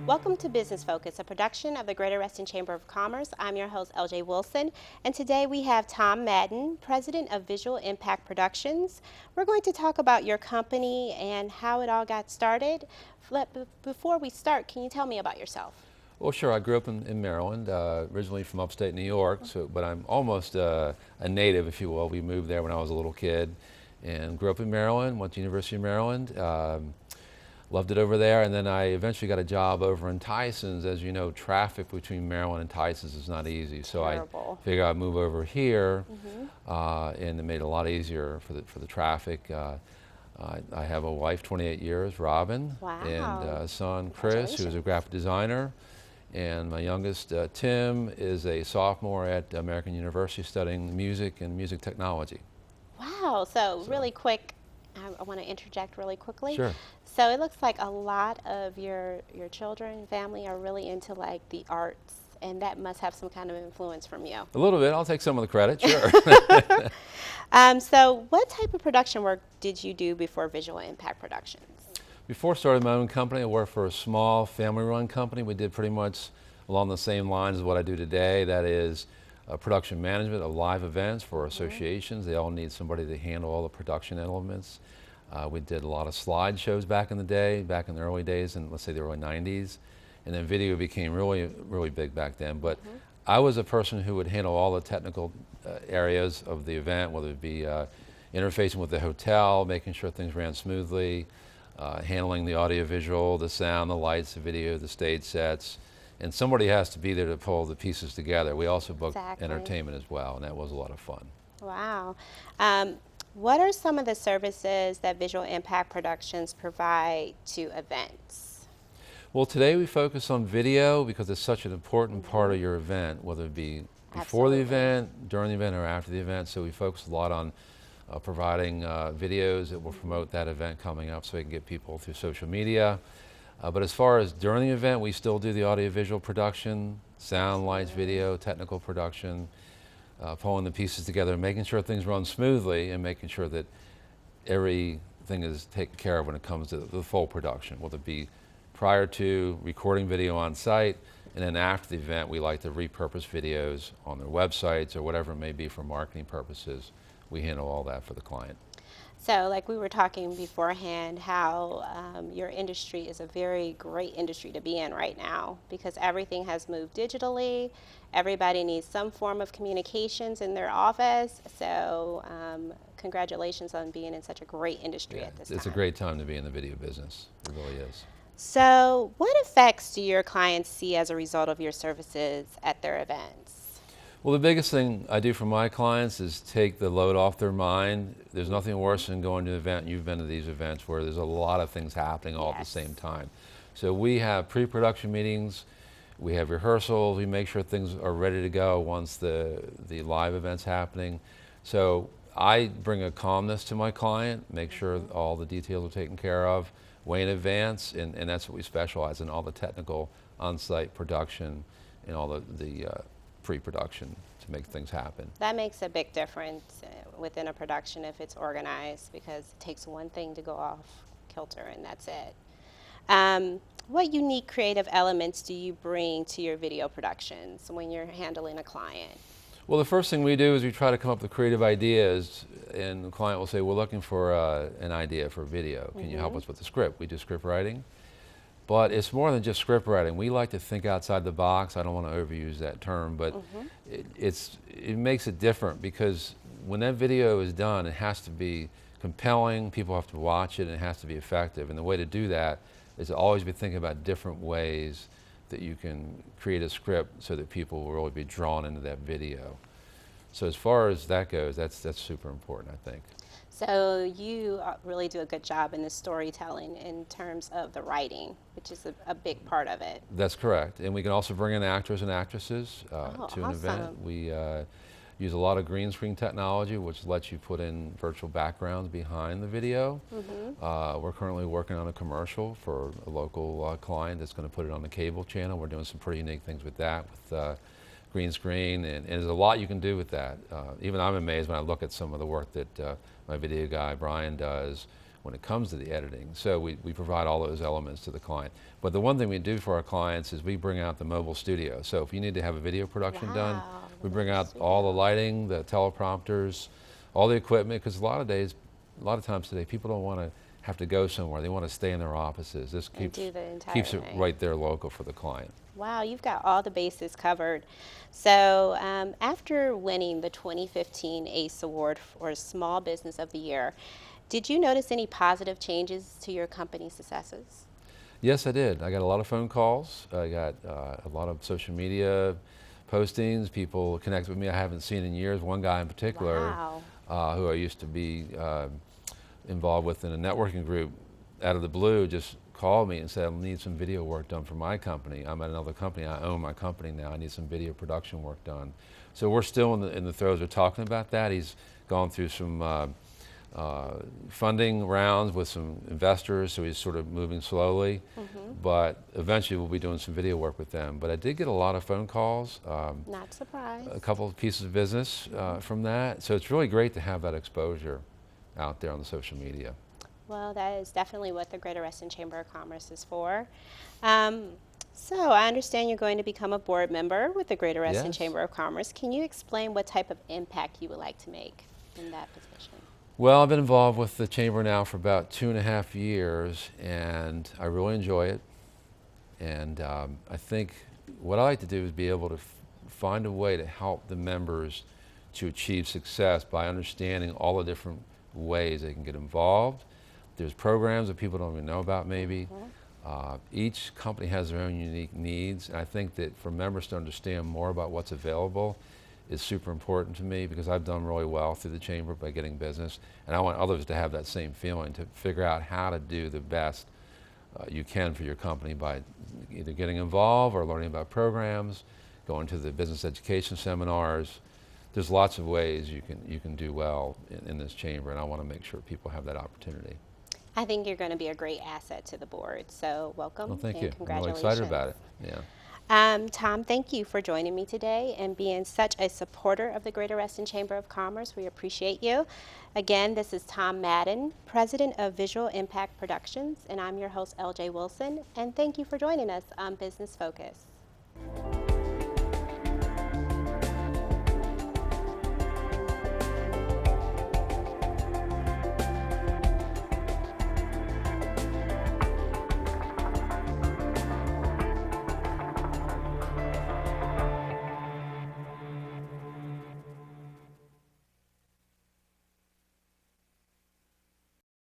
Welcome to Business Focus, a production of the Greater Reston Chamber of Commerce. I'm your host, LJ Wilson, and today we have Tom Madden, President of Visual Impact Productions. We're going to talk about your company and how it all got started. Before we start, can you tell me about yourself? Well, sure. I grew up in Maryland, originally from upstate New York, but I'm almost a native, if you will. We moved there when I was a little kid and grew up in Maryland, went to University of Maryland, loved it over there, and then I eventually got a job over in Tysons. As you know, traffic between Maryland and Tysons is not easy, so Terrible. I figured I'd move over here, and it made it a lot easier for the traffic. I have a wife, 28 years, Robin, Wow. and a son, Chris, who is a graphic designer. And my youngest, Tim, is a sophomore at American University studying music and music technology. Wow, so really quick, I want to interject really quickly. Sure. So it looks like a lot of your children, family are really into like the arts, and that must have some kind of influence from you. A little bit. I'll take some of the credit, sure. So what type of production work did you do before Visual Impact Productions? Before starting my own company, I worked for a small family-run company. We did pretty much along the same lines as what I do today. That is production management of live events for associations. They all need somebody to handle all the production elements. We did a lot of slideshows back in the day, back in the early days, in let's say the early 90s. And then video became really big back then. But I was a person who would handle all the technical areas of the event, whether it be interfacing with the hotel, making sure things ran smoothly, handling the audio-visual, the sound, the lights, the video, the stage sets. And somebody has to be there to pull the pieces together. We also booked entertainment as well, and that was a lot of fun. Wow. What are some of the services that Visual Impact Productions provide to events? Well, today we focus on video because it's such an important part of your event, whether it be before the event, during the event, or after the event. So we focus a lot on providing videos that will promote that event coming up so we can get people through social media. But as far as during the event, we still do the audiovisual production, sound, lights, video, technical production, pulling the pieces together, making sure things run smoothly, and making sure that everything is taken care of when it comes to the full production, whether it be prior to recording video on site, and then after the event, we like to repurpose videos on their websites or whatever it may be for marketing purposes. We handle all that for the client. So like we were talking beforehand, how your industry is a very great industry to be in right now because everything has moved digitally. Everybody needs some form of communications in their office. So congratulations on being in such a great industry at this time. It's a great time to be in the video business. It really is. So what effects do your clients see as a result of your services at their events? Well, the biggest thing I do for my clients is take the load off their mind. There's nothing worse than going to an event, and you've been to these events, where there's a lot of things happening all at the same time. So we have pre-production meetings, we have rehearsals, we make sure things are ready to go once the live event's happening. So I bring a calmness to my client, make sure all the details are taken care of way in advance, and that's what we specialize in, all the technical on-site production and all the pre-production to make things happen. That makes a big difference within a production if it's organized because it takes one thing to go off kilter and that's it. What unique creative elements do you bring to your video productions when you're handling a client? Well, the first thing we do is we try to come up with creative ideas, and the client will say, we're looking for an idea for a video. Can you help us with the script? We do script writing. But it's more than just script writing. We like to think outside the box. I don't want to overuse that term, but it makes it different because when that video is done, it has to be compelling. People have to watch it, and it has to be effective. And the way to do that is to always be thinking about different ways that you can create a script so that people will really be drawn into that video. So as far as that goes, that's super important, I think. So you really do a good job in the storytelling in terms of the writing, which is a big part of it. That's correct. And we can also bring in actors and actresses to an event. We use a lot of green screen technology, which lets you put in virtual backgrounds behind the video. We're currently working on a commercial for a local client that's going to put it on the cable channel. We're doing some pretty unique things with that, with green screen, and there's a lot you can do with that. Even I'm amazed when I look at some of the work that my video guy, Brian, does when it comes to the editing. So we provide all those elements to the client. But the one thing we do for our clients is we bring out the mobile studio. So if you need to have a video production done, Wow, the we bring mobile out all the studio. lighting, the teleprompters, all the equipment, because a lot of times today, people don't want to have to go somewhere. They want to stay in their offices. This And do the entire keeps it thing. right there local for the client. Wow, you've got all the bases covered. So, after winning the 2015 ACE Award for Small Business of the Year, did you notice any positive changes to your company's successes? Yes, I did. I got a lot of phone calls. I got a lot of social media postings. People connect with me I haven't seen in years. One guy in particular, Wow. who I used to be involved with in a networking group, out of the blue just called me and said, I need some video work done for my company. I'm at another company. I own my company now. I need some video production work done. So we're still in the throes of talking about that. He's gone through some funding rounds with some investors, so he's sort of moving slowly. But eventually we'll be doing some video work with them. But I did get a lot of phone calls, Not surprised. a couple of pieces of business from that. So it's really great to have that exposure out there on the social media. Well, that is definitely what the Greater Reston Chamber of Commerce is for. Um, so, I understand you're going to become a board member with the Greater Reston Yes. Chamber of Commerce. Can you explain what type of impact you would like to make in that position? Well, I've been involved with the chamber now for about 2.5 years, and I really enjoy it. And I think what I like to do is be able to find a way to help the members to achieve success by understanding all the different ways they can get involved. There's programs that people don't even know about maybe. Each company has their own unique needs, and I think that for members to understand more about what's available is super important to me, because I've done really well through the chamber by getting business, and I want others to have that same feeling, to figure out how to do the best you can for your company by either getting involved or learning about programs, going to the business education seminars. There's lots of ways you can do well in this chamber, and I want to make sure people have that opportunity. I think you're going to be a great asset to the board. So, welcome Well, thank and you. I'm really congratulations. excited about it. Yeah. Tom, thank you for joining me today and being such a supporter of the Greater Reston Chamber of Commerce. We appreciate you. Again, this is Tom Madden, President of Visual Impact Productions, and I'm your host, LJ Wilson. And thank you for joining us on Business Focus.